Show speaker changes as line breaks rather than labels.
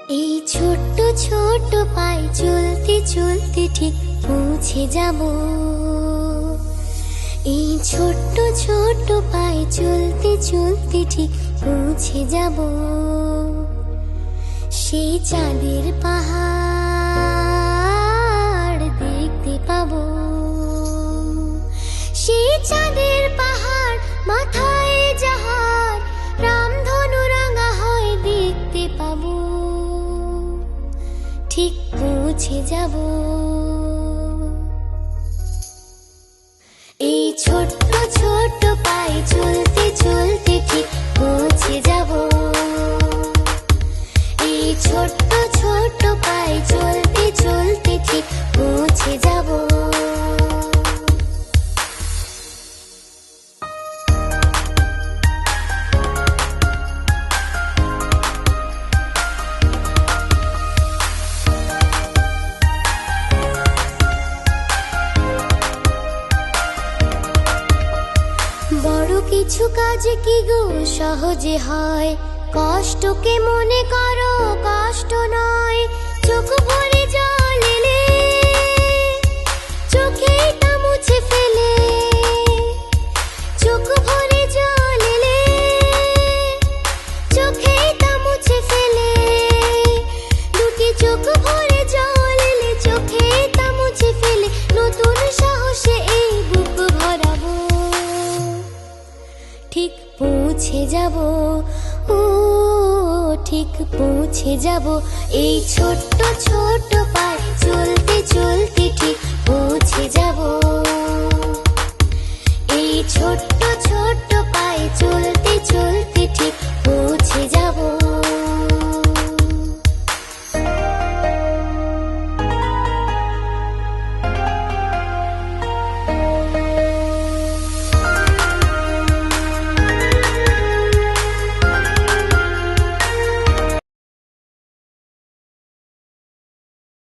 এই ছোট্ট ছোট্ট পায়ে চলতে চলতে ঠিক পৌঁছে যাব। এই ছোট্ট ছোট্ট পায়ে চলতে চলতে ঠিক পৌঁছে যাব। সেই চাঁদের পাহাড় দেখতে পাবো। সেই চাঁদের পাহাড় মাথায় যাহার রামধনু রাঙা হয় দেখতে পাবো। ঠিক পৌঁছে যাব। এই ছোট্ট ছোট্ট পায়ে চলতে চলতে ঠিক পৌঁছে যাব। এই ছোট্ট ছোট্ট পায়ে চলতে চলতে ঠিক পৌঁছে যাব। বড় কিছু কাজ কি গো সহজে হয়, কষ্টকে মনে করো কষ্ট নয়। চোখ ভরে জল এলে চোখে তা মুছে ফেলে। চোখ ভরে জল এলে চোখে তা মুছে ফেলে। দুটি চোখ ভরে জল এলে চোখে তা মুছে ফেলে। নতুন সাহসে এই বুক ভরাবো। ঠিক পৌঁছে যাব, ও ঠিক পৌঁছে যাব। এই ছোট্ট ছোট্ট পায়ে চলতে চলতে ঠিক পৌঁছে যাব।